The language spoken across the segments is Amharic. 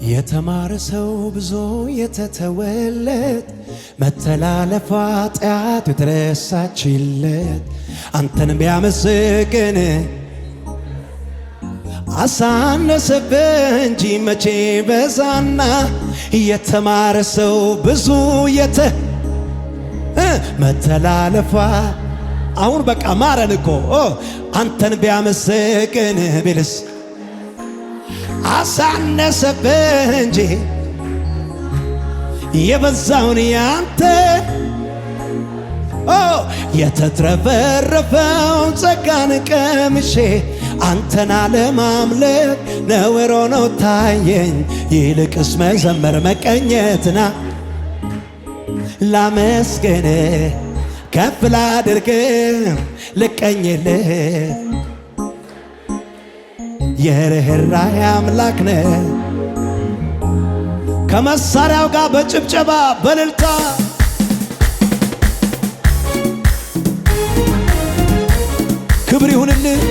የተማረ ሰው ብዙ የተተወለት መተላለፍ ኃጢአት የተረሳችለት አንተን ቢያመሰግን አሳነሰብህ እንጂ መቼ በዛና የተማረ ሰው ብዙ መተላለፏ አሁን በቃ ማረን እኮ አንተን ቢያመሰግን ቢልስ አሳነሰብህ እንጂ የበዛውን ያንተ የተትረፈረፈውን ጸጋን ቀምሼ አንተን አለማምለክ ነውር ሆኖ ታየኝ። ይልቅስ መዘመር መቀኘትና ላመስግን ከፍ ላድርግ ልቀኝልህ የርኅራኄ አምላክ ነህ። ከመሳሪያው ጋር በጭብጨባ በእልልታ ክብር ይሁንልህ።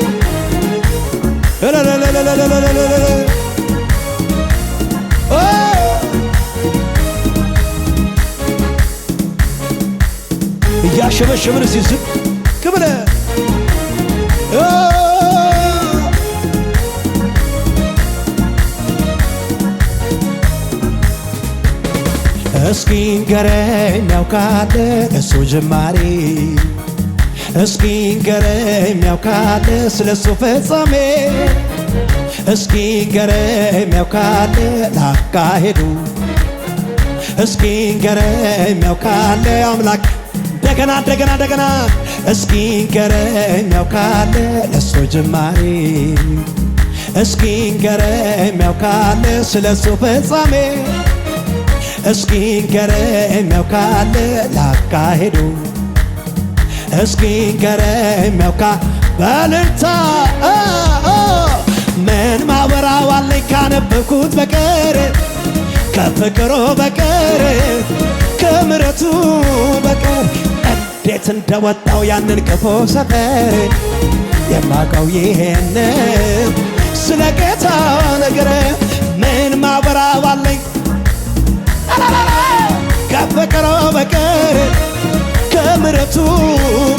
እያሸበሸብን ሲዝም ክብለ እስኪ ንገረኝ ያውቃል እሱ ጅማሬ እስኪ ንገረኝ ያውቃል ስለሱ ፍጻሜ እስኪ ንገረኝ ያውቃል ላካሄዱ እስኪ ንገረኝ ያውቃል አምላክ እንደገና እስኪ ንገረኝ ያውቃል ለሱ ጅማሬ እስኪ ንገረኝ ያውቃል ስለሱ ፍጻሜ እስኪ ንገረኝ ያውቃል ላካሄዱ እስኪ ንገረኝ ያውቃል በእልልታ ምን ማወራዋለኝ ካነበብኩት በቀር ከፍቅሩ በቀር ከምሕረቱ በቀር እንዴት እንደወጣው ያንን ክፉ ሰፈር የማውቀው ይሄን ስለ ጌታ ነገር ምን ማወራዋለኝ ከፍቅሩ በቀር ከምሕረቱ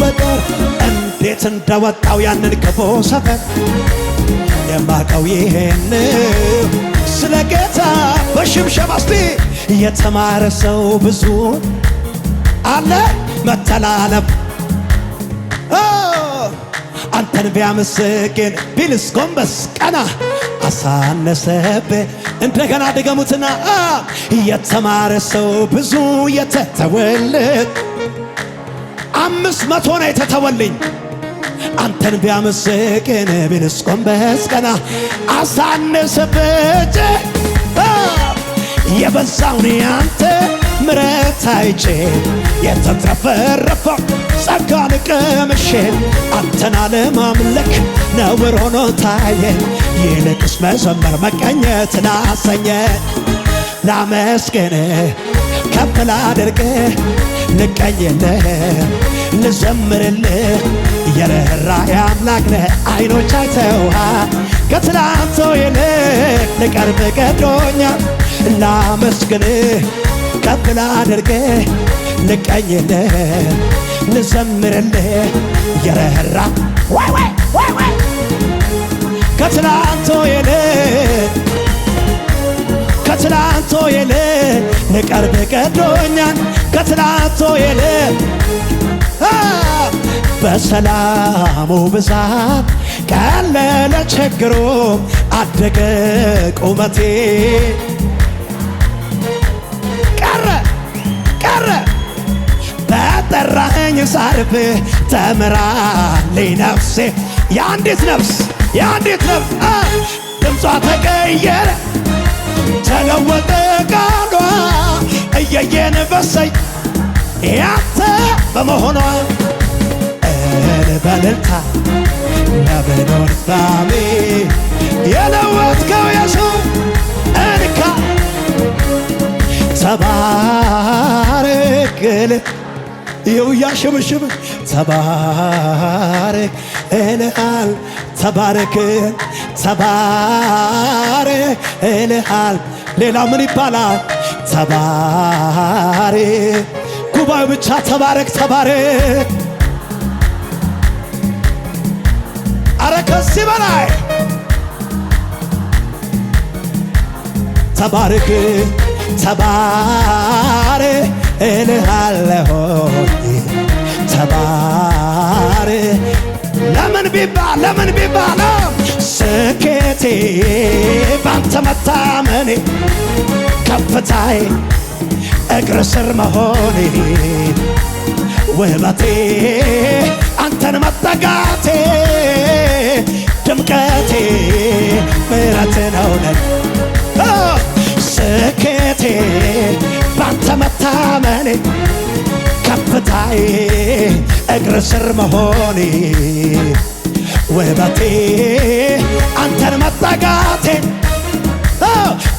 በቀር እንዴት እንደወጣው ያንን ክፉ ሰፈር የማውቀው ይሄን ስለ ጌታ በሽምሸም እስቲ የተማረ ሰው ብዙ አለ መተላለፍ አንተን ቢያመሰግን ቢልስ ጎንበስ ቀና አሳነሰብህ እንደገና ድገሙትና የተማረ ሰው ብዙ የተተወለት 500 ነው የተተወልኝ አንተን ቢያመሰግን ቢልስ ጎንበስ ቀና አሳነሰብህ የበዛውን ያንተ ምሕረት አይቼ የተትረፈረፈው ጸጋን ቀምሼ አንተን አለማምለክ ነውር ሆኖ ታየኝ። ይልቅስ መዘመር መቀኘትን አሰኘኝ። ላመስግን ከፍ ላድርግ ልቀኝልህ ልዘምርልህ የርኅራኄ አምላክ ነህ። አይኖች አይተውሃል ከትላንቱ ይልቅ ልቀርብ ገዶኛል። ላመስግንህ ከፍ ላድርግህ ልቀኝልህ ልዘምርልህ የርኅራኄ ከትላንቱ ይልቅ ልቀርብ ገዶኛል። ከትላንቱ ይልቅ በሰላሙ ብዛት ቀለለ ችግሩ አደገ ቁመቴ ቀረ በጠራኸኝ ሳርፍ ተምራለኝ ነፍሴ የአንዲት ነፍስ ድምጿ ተቀየረ ተለወጠ ቃሏ እየየን በሰይ ያንተ በመሆኗ በእልልታ ለመኖር ፍጻሜ የለወጥከው ኢየሱስ እንካ ተባረክል ይኸው እያሸበሸበ ተባረክ እልሃል ተባረክ ተባረ እልሃል። ሌላ ምን ይባላል? ተባረ ጉባኤ ብቻ ተባረክ ተባረክ። አረ ከዚህ በላይ ተባረክ ተባረ እልሃለሁ ተባረ። ለምን ቢባል ስኬቴ ባንተ መታመኔ ከፍታዬ እግር ስር መሆኔ ውበቴ አንተን መጠጋቴ ድምቀቴ ምሕረት ነው ለኔ ስኬቴ ባንተ መታመኔ ከፍታዬ እግር ስር መሆኔ ውበቴ አንተን መጠጋቴ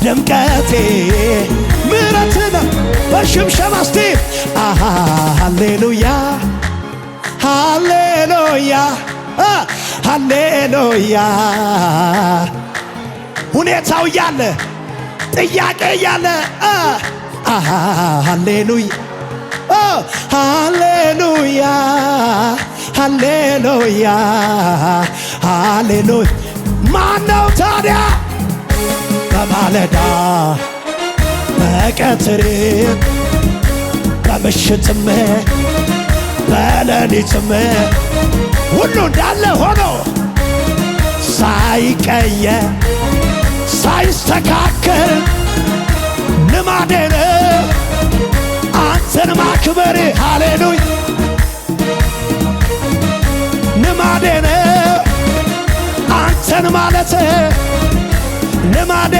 ድምቀቴ ምሕረት ነው። በሽምሸማ እስቲ ሃሌሉያ ሃሌሉያ ሃሌሉያ። ሁኔታው እያለ ጥያቄ እያለ ሃሌሉያ ሃሌሉያ ሃሌሉያ ሃሌሉያ። ማነው ታዲያ በማለዳ በቀትርም በምሽትም በሌሊትም ሁሉ እንዳለ ሆኖ ሳይቀየር ሳይስተካከል ልማዴ ነው አንተን ማክበር። ሃሌሉያ ልማዴ ነው አንተን ማለት ልማዴ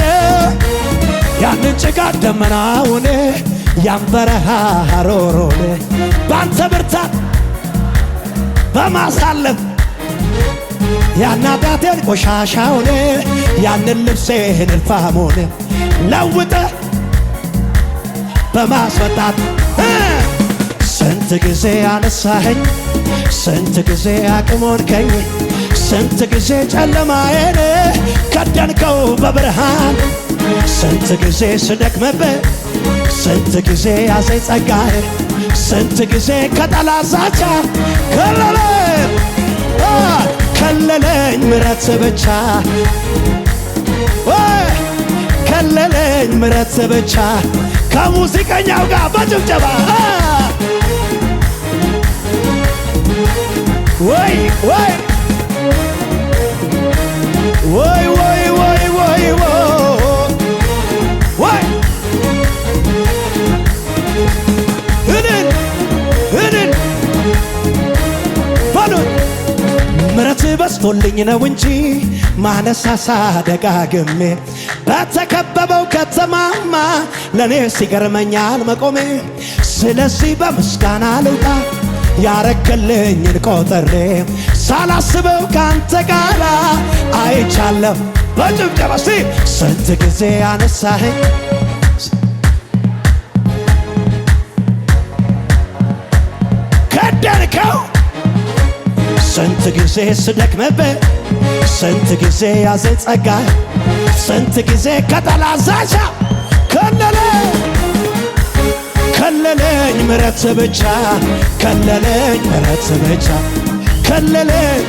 ነው። ያንን ጭጋግ ደመናውን ያን በረሃ ሐሩሩን ባንተ ብርታት በማሳለፍ ያን ኃጢአቴን ቆሻሻውን ያንን ልብሴን እልፋሙን ለውጠ በማስወጣት ስንት ጊዜ አነሳኸኝ፣ ስንት ጊዜ አቅም ሆንከኝ፣ ስንት ጊዜ ጨለማዬን ከደንከው በብርሃን፣ ስንት ጊዜ ስደክምብህ፣ ስንት ጊዜ ያዘኝ ጸጋህ፣ ስንት ጊዜ ከጠላት ዛቻ ከለለኝ ምሕረት ብቻ ከለለኝ ምሕረት ብቻ። ከሙዚቀኛው ጋር በጭብጨባ ወይ ወይ ወይ ወይ ወይ ወይ ወይ እንን በሉት። ምሕረት በስቶልኝ ነው እንጂ ማነሳሳ ደጋግሜ በተከበበው ከተማማ ለኔ ሲገርመኛል መቆሜ። ስለዚህ በምስጋና ልውጣ ያረክልኝን ቆጥሬ ሳላስበው ካንተ ጋር አይቻለሁ። በጭብጨባ እስቲ ስንት ጊዜ አነሳኸኝ፣ ከደንከው፣ ስንት ጊዜ ስደክምብህ፣ ስንት ጊዜ ያዘኝ ጸጋህ፣ ስንት ጊዜ ከጠላት ዛቻ ከለለኝ ምሕረት ብቻ ከለለኝ ምሕረት ብቻ ከለለኝ።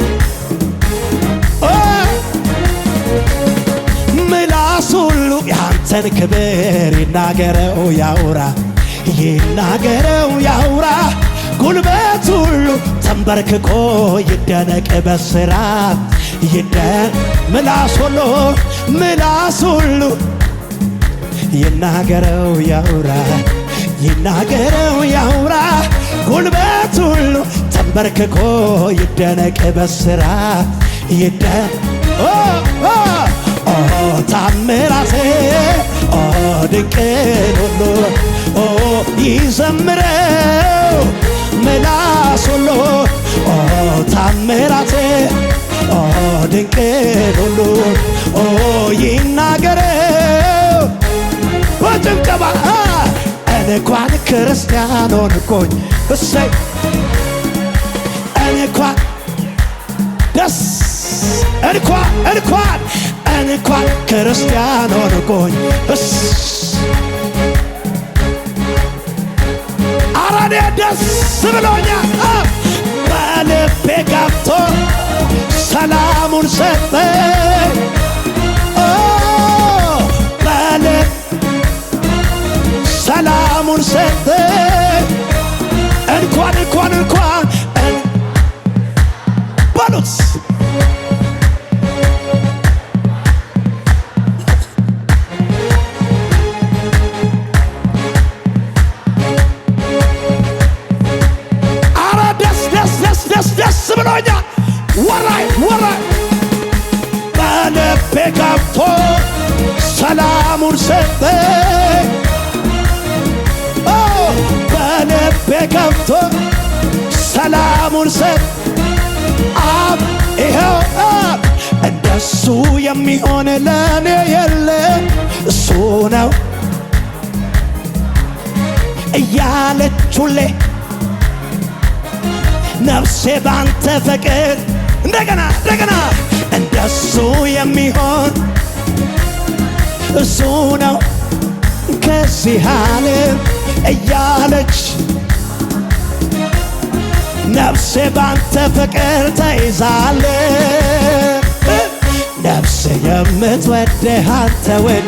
ምላስ ሁሉ ያንተን ክብር ይናገረው ያውራ ይናገረው ያውራ። ጉልበት ሁሉ ተንበርክኮ ይደነቅ በስራ ምላስ ሁሉ ይናገረው ያውራ ይናገረው ያውራ። ጉልበት ሁሉ ተንበርክኮ ይደነቅ በስራ ታምራቴ ድንቅን ሁሉ ይዘምረው ምላስ ሁሉ ታምራቴ ድንቅን ሁሉ ይናገረው በጭብጨባ። እንኳን ክርስቲያን ሆንኩኝ እሰይ፣ እንኳን ደስ እንኳን ክርስቲያን ሆንኩኝ አራኔ ደስ ብሎኛል በልቤ ገብቶ ሰላሙን ሰጠኝ በልቤ ሰላሙን ሰጠኝ እንኳን በሉት ደስ ብሎኛል ወራይ በልቤ ገብቶ ሰላሙን ሰጠኝ በልቤ ገብቶ ሰላሙን ሰጠኝ ይኸው እንደሱ የሚሆን ለኔ የለም እሱ ነው እያለች ሁሌ ነፍሴ ባንተ ፍቅር እንደገና እንደሱ የሚሆን እሱ ነው ከዚህ ዓለም እያለች ነፍሴ ባንተ ፍቅር ተይዛለ ነፍሴ የምትወድህ አንተ ወድ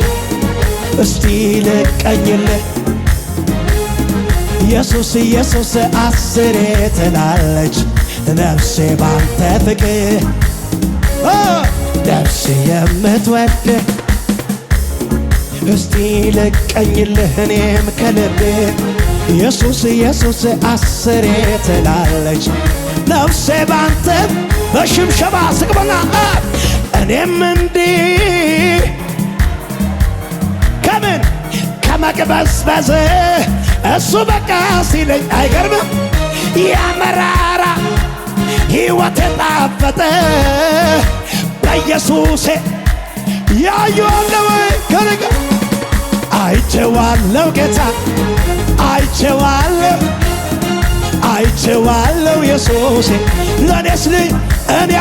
እስቲ ልቀኝልህ ኢየሱስ አስሬ ትላለች ነፍሴ ባንተ ፍቅር ነፍሴ የምትወድህ እስቲ ልቀኝልህ እኔም ከልቤ ኢየሱስ አስሬ ትላለች ነፍሴ ባንተ በሽምሸባ ስቅበና እኔም እንዲህ ከምን ከመቅበዝበዝ እሱ በቃ ሲለኝ አይገርምም ያመራራ ሕይወት የጣፈጠ በኢየሱሴ ያየዋለው ከነጋ አይቼዋለው ጌታ አይቼዋለው ኢየሱሴ ለኔስ ልኝ እኔ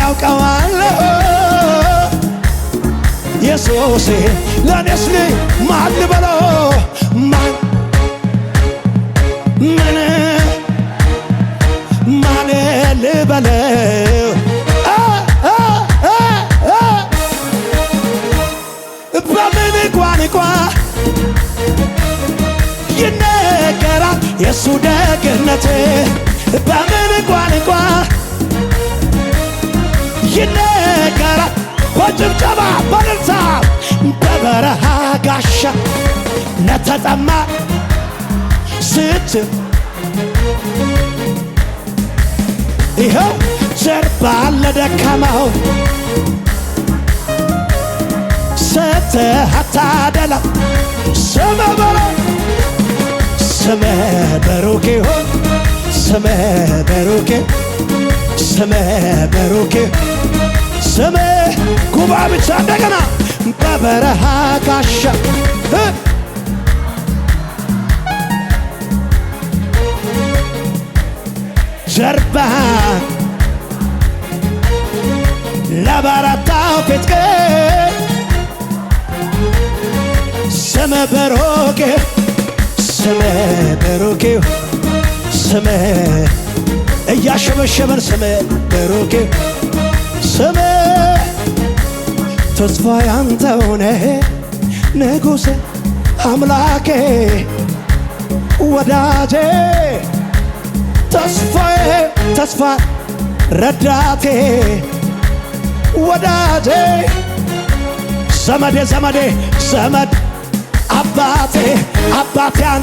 አውቀዋለሁ ኢየሱሴ ለኔስ ልኝ ማን ልበለው ማን ልበለው በምን ቋንቋ ይነገራል የሱ ደግነት በምን ቋንቋ ይነገራል በጭብጨባ በእልልታ በበረሃ ጋሻ ለተጠማ ይኸው ጀርባ ለደካማው ሰጥተህ አታደላ ስምህ ብሩክ ይሁን ስምህ ጉባ ብቻ እንደገና በበረሃ ጋሻ ጀርባ ለበረታው ፊት ስምህ ብሩክ ስምህ እያሸበሸበን ስምህ ብሩክ ስምህ ተስፋ ያንተው ነህ ንጉሴ አምላኬ ወዳጄ ተስፋ ረዳቴ ወዳጄ ዘመድ አባቴያን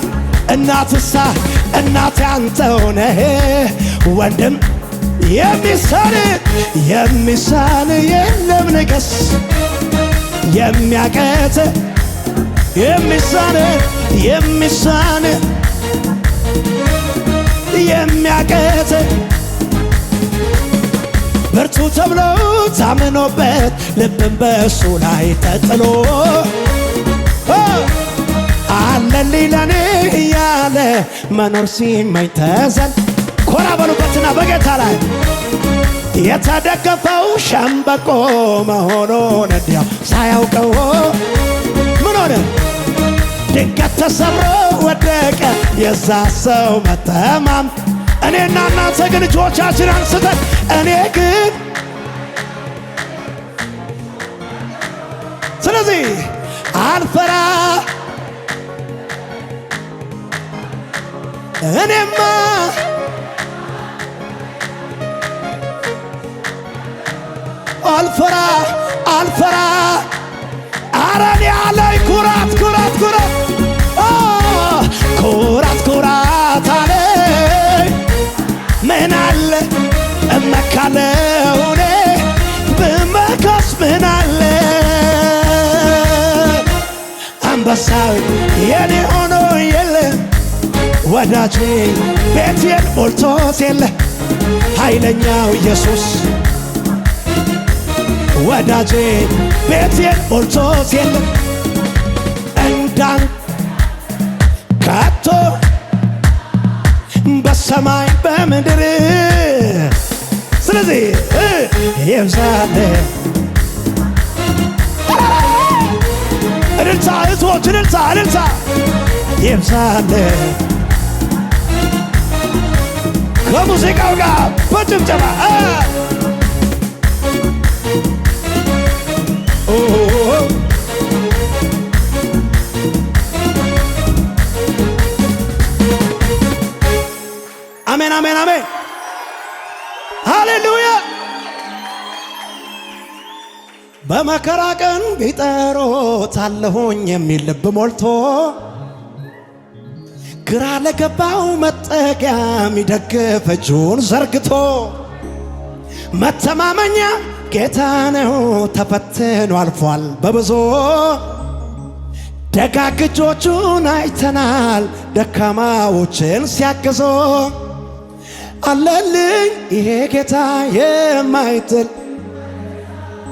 እናቴ አንተው ነህ ወንድም የሚሳን የለም ንገስ የሚያቀት የሚሳን የሚያቀት ብርቱ ተብሎ ታምኖበት ልብን በእሱ ላይ ተጥሎ አለልኝ ለኔ እያለ መኖር ሲመኝ ተዘን ኮራ በሉበትና በጌታ ላይ የተደገፈው ሸምበቆ መሆኑን እንዲያው ሳያውቀው ምን ሆነ? ድንገት ተሰብሮ ወደቀ የዛ ሰው መተማም። እኔና እናንተ ግን እጆቻችን አንስተን እኔ ግን ስለዚህ አልፈራ እኔማ አልፈራ አልፈራ አረኔ አለኝ ኩራት ኩራት ኩራት ኩራት ኩራት አለኝ ምን አለ እመካለሁ እኔ ብመካስ ምን አለ አንበሳው የኔ ሆኖ የለ ወዳጄ ቤቴን ሞልቶት የለ ኃይለኛው ኢየሱስ ወዳጄ ቤቴን ሞልቶት የለ እንዳን ከቶ በሰማይ በምድር ስለዚህ ይብዛል እልልታ እህቶች እልልታ እልልታ ይብዛል ከሙዚቃው ጋር በጭብጨባ አሜን አሜን አሜን ሃሌሉያ። በመከራ ቀን ቢጠሩት አለሁኝ የሚል ልብ ሞልቶ ግራ ለገባው መጠጊያ የሚደግፍ እጁን ዘርግቶ መተማመኛ ጌታ ነው ተፈትኖ አልፏል በብዙ ደጋግ እጆቹን አይተናል ደካማዎችን ሲያግዞ አለልኝ ይሄ ጌታ የማይጥል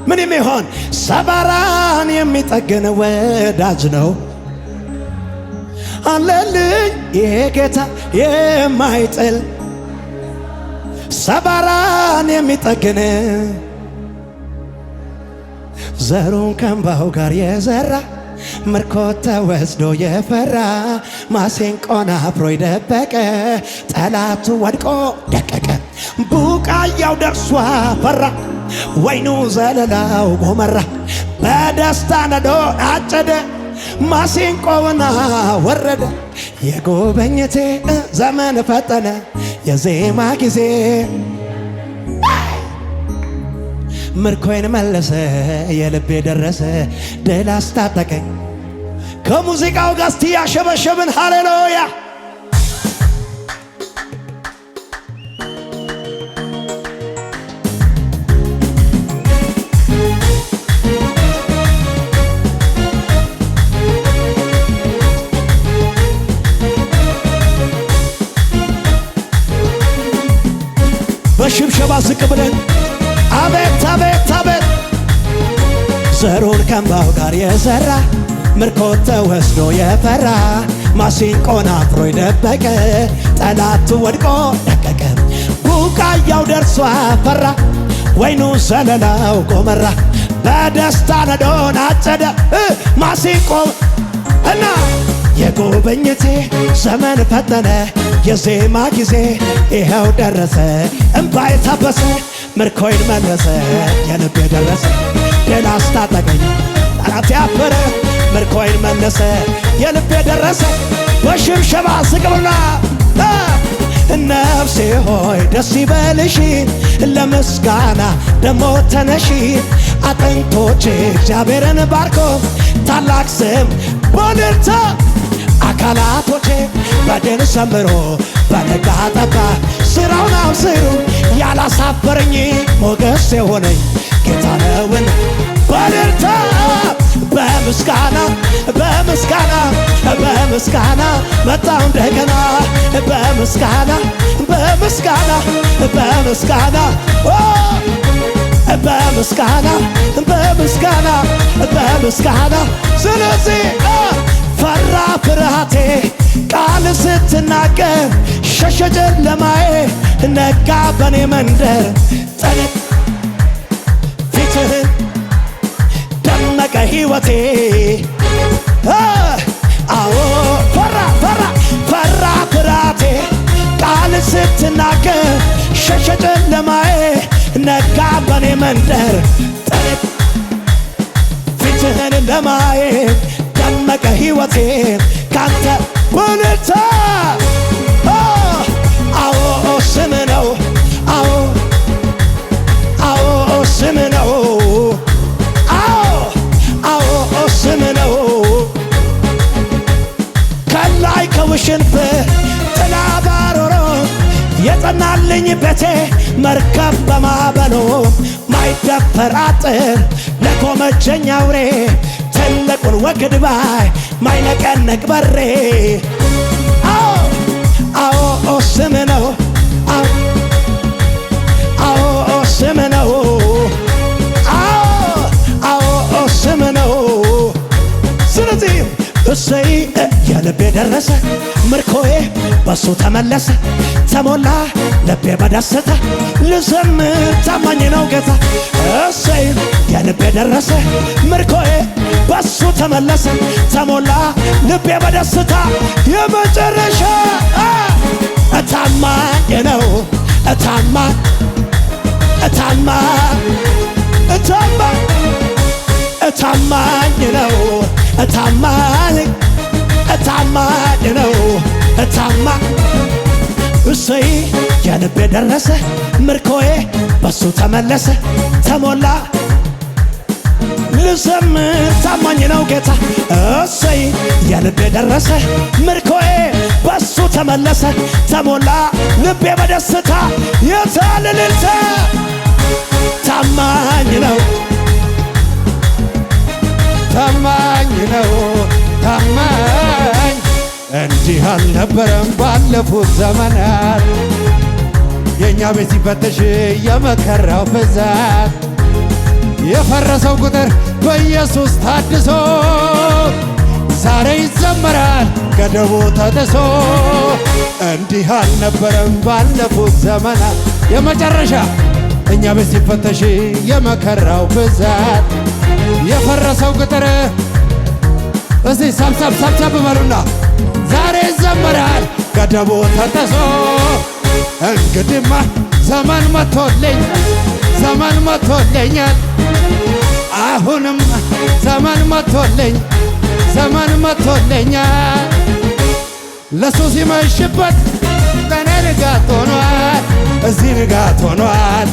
ምን የሚሆን ሰባራን የሚጠግን ወዳጅ ነው አለልኝ ይሄ ጌታ የማይጥል ሰባራን የሚጠግን ዘሩን ከእንባው ጋር የዘራ ምርኮ ተወስዶ የፈራ ማሲንቆን አፍሮ የደበቀ ጠላቱ ወድቆ ደቀቀ ቡቃያው ደርሷ ፈራ ወይኑ ዘለላው ጎመራ በደስታ ነዶን አጨደ ማሲንቆውና ወረደ የጎበኘቴ ዘመን ፈጠነ የዜማ ጊዜ ምርኮይን መለሰ የልቤ ደረሰ ድል አስታጠቀኝ ከሙዚቃው ጋር እስቲ ያሸበሸብን ሃሌሉያ በሽብሸባ ዝቅ ብለን አቤት አቤት አቤት ዘሩን ከእንባው ጋር የዘራ ምርኮ ተወስዶ የፈራ ማሲንቆን አፍሮ የደበቀ ጠላቱ ወድቆ ደቀቀ ቡቃያው ደርሷ ፈራ ወይኑ ዘለላው ጎመራ በደስታ ነዶን አጨደ ማሲንቆ እና የጎበኘቴ ዘመን ፈጠነ የዜማ ጊዜ ይኸው ደረሰ እምባዬ ታበሰ ምርኮይን መለሰ የልቤ ደረሰ ድል አስታጠቀኝ ጠላት ያፈረ ምርኮይን መለሰ የልቤ ደረሰ በሽብሸባ ስቅብና ነፍሴ ሆይ ደስ ይበልሽ ለምስጋና ደሞ ተነሺ አጥንቶቼ እግዚአብሔርን ባርኮ ታላቅ ስም በእልልታ አካላቶቼ በድል ሰምሮ በነጋ ጠባ ስራውን አብስሩ ያላሳፈረኝ ሞገስ የሆነኝ ጌታ ነውን በእልልታ በምስጋና በምስጋና በምስጋና መጣው እንደገና በምስጋና በምስጋና በምስጋና በምስጋና በምስጋና በምስጋና ስለዚህ ፈራ ፍርሃቴ ቃል ስትናገር ሸሸ ጨለማዬ ነጋ በኔ መንደር ጠለቅ ፊትህን ደመቀ ሕይወቴ አዎ ፈራ ፍራቴ ቃል ስትናገር ሸሸ ጨለማዬ ነጋ በኔ መንደር ጠለቅ ፊትህን ለማየት ደመቀ ሕይወቴ ካንተ ውልታ አዎ ስም ነው አዎ ስም ነው አዎ ስም ነው ከላይ ከውሽንፍር ጥላ ባሮሮ የጸናልኝ ቤቴ መርከብ በማዕበሎ ማይደፈር አጥር ለቆመችኝ አውሬ ትልቁን ወግድ ባይ ማይነቀነቅ በሬ አዎ ስም ነው አዎ ስም ነው አዎ ስም ነው። ስለዚህ እሰይ የልቤ ደረሰ ምርኮዬ በሱ ተመለሰ ተሞላ ልቤ በደስታ ልዘምር ታማኝ ነው ጌታ። እሰይ የልቤ ደረሰ ምርኮዬ በሱ ተመለሰ ተሞላ ልቤ በደስታ የመጨረሻ ታማኝ ነው ታማኝ ነው ታማኝ ነው ታማኝ እሰይ የልቤ ደረሰ ምርኮዬ በሱ ተመለሰ ተሞላ ልዘምር ታማኝ ነው ጌታ። እሰይ የልቤ ደረሰ ምርኮዬ በሱ ተመለሰ ተሞላ ልቤ በደስታ የታለ እልልታ ታማኝ ነው ታማኝ እንዲህ አልነበረም ባለፉት ዘመናት የእኛ ቤት ሲፈተሽ የመከራው ብዛት የፈረሰው ቁጥር በኢየሱስ ታድሶ ዛሬ ይዘመራል ገደቡ ተጥሶ እንዲህ አልነበረም ባለፉት ዘመናት የመጨረሻ እኛ ቤት ሲፈተሽ የመከራው ብዛት የፈረሰው ቅጥር እስቲ ሰብሰብ በሉና ዛሬ ይዘመራል ገደቡ ተጥሶ እንግዲህማ ዘመን መጥቶልኛል አሁንም ዘመን መጥቶልኛል ለሱ ሲመሽበት በኔ ንጋት ሆኗል እዚህ ንጋት ሆኗል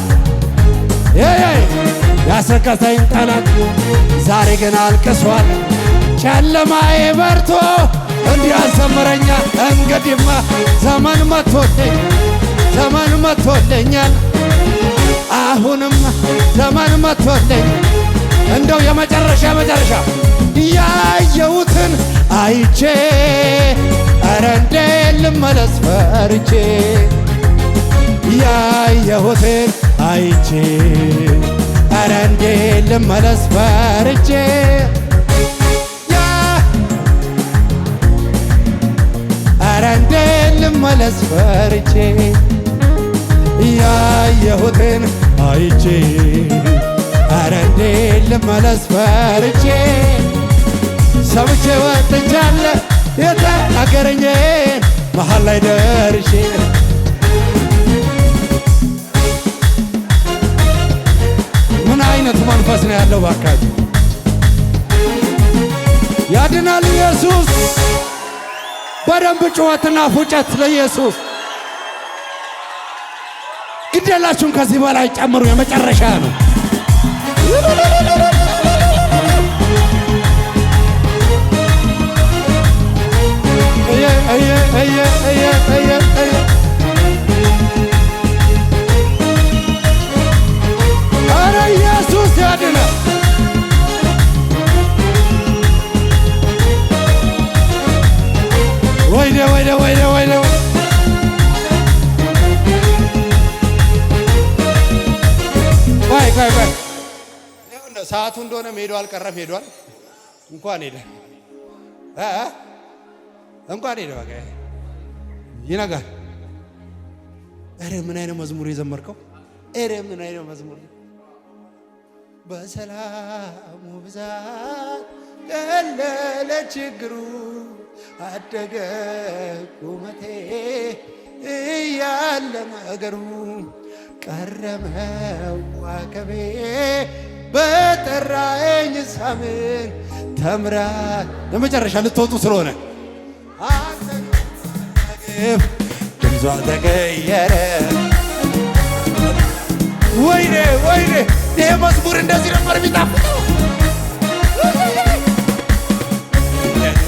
ያስረከሰኝ ጠላት ዛሬ ግን አልቅሷል ጨለማዬ በርቶ እንዲያዘምረኛል እንግዲህማ ዘመን መጥቶልኛል አሁንም ዘመን መጥቶልኝ እንደው የመጨረሻ ያየሁትን አይቼ ኧረ እንዴት ልመለስ ፈርቼ ያየሁትን አይቼ ኧረ እንዴት ልመለስ ፈርቼ ኧረ እንዴት ልመለስ ፈርቼ ያየሁትን አይቼ ኧረ እንዴት ልመለስ ፈርቼ ሰምቼ ወጥቻለሁ የተናገረኝን መሃል ላይ ደርሼ ምን አይነት መንፈስ ነው ያለው ባካችሁ ያድናል ኢየሱስ በደንብ ጩኸትና ፉጨት ለኢየሱስ ግዴላችሁም ከዚህ በላይ ጨምሩ የመጨረሻ ነው ኧረ ኢየሱስ ያድናል ወይኔ ቆይ ሰዓቱ እንደሆነ ሄዷል ቀረም ሄዷል እንኳን ሄደ እንኳን ሄደ በቃ ይነጋል። ኧረ ምን አይነት መዝሙር የዘመርከው! ኧረ ምን አይነት መዝሙር! በሰላሙ ብዛት ቀለለ ችግሩ አደገ ቁመቴ እያለ ነገሩ ቀረመው ዋከቤ በጠራኸኝ ሳምን ተምራ ለመጨረሻ ልትወጡ ስለሆነ ድምጿ ተቀየረ። ወይኔ ወይኔ ይሄ መዝሙር እንደዚህ ነበር የሚጣፍጠው።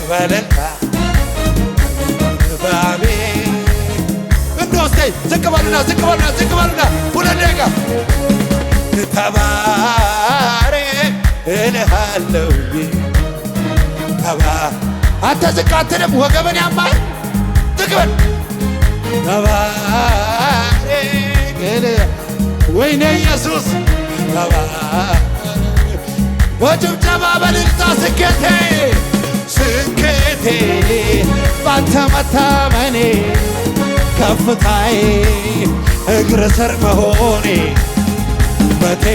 በለልታ ባቤ እንደወስደኝ ዝቅ በሉና ዝቅ በሉና ዝቅ በሉና ሁለት ደቂቃ ተባረክ እልሃለሁ። አንተ ዝቅ አትልም ወገብን ያማል ዝቅ በል ተባረክ ወይኔ ኢየሱስ በጭብጨባ በእልልታ ስኬቴ ስኬቴ ባንተ መታመኔ ከፍታዬ እግር ስር መሆኔ በቴ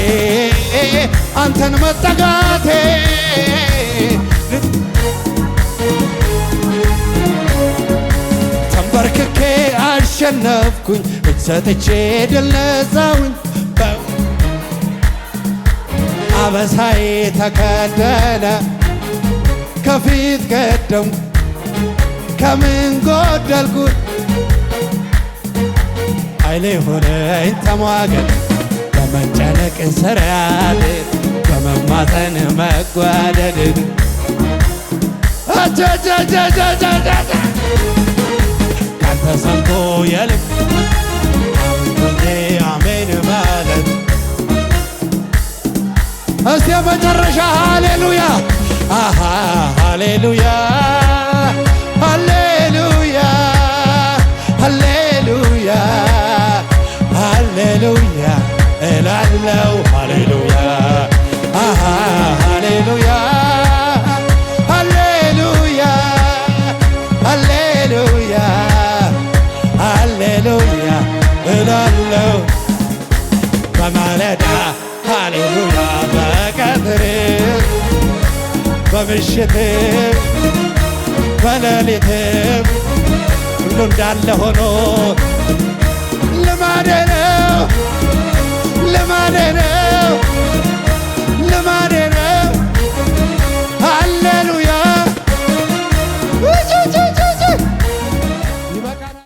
አንተን መጠጋቴ ተንበርክኬ አሸነፍኩኝ ሰጥቼ ድል ነሳሁኝ አበሳዬ ተከደነ ከፊት ቀደም ከምን ጎደልኩት ኃይሌ ሆነኝ ተሟገት በመጨነቅ ስራት በመማፀን መጓደድ ካንተ ሰምቶ የልብ አሜን ማለት እስቲ መጨረሻ ሃሌሉያ አሃ ሃሌሉያ ሃሌሉያ ሃሌሉያ ሃሌሉያ እላለሁ ሃሌሉያ አሃ ሃሌሉያ ሃሌሉያ ሃሌሉያ ሃሌሉያ እላለሁ በማለዳ ሃሌሉያ በቀትር በምሽትም በሌሊትም ሁሉ እንዳለ ሆኖ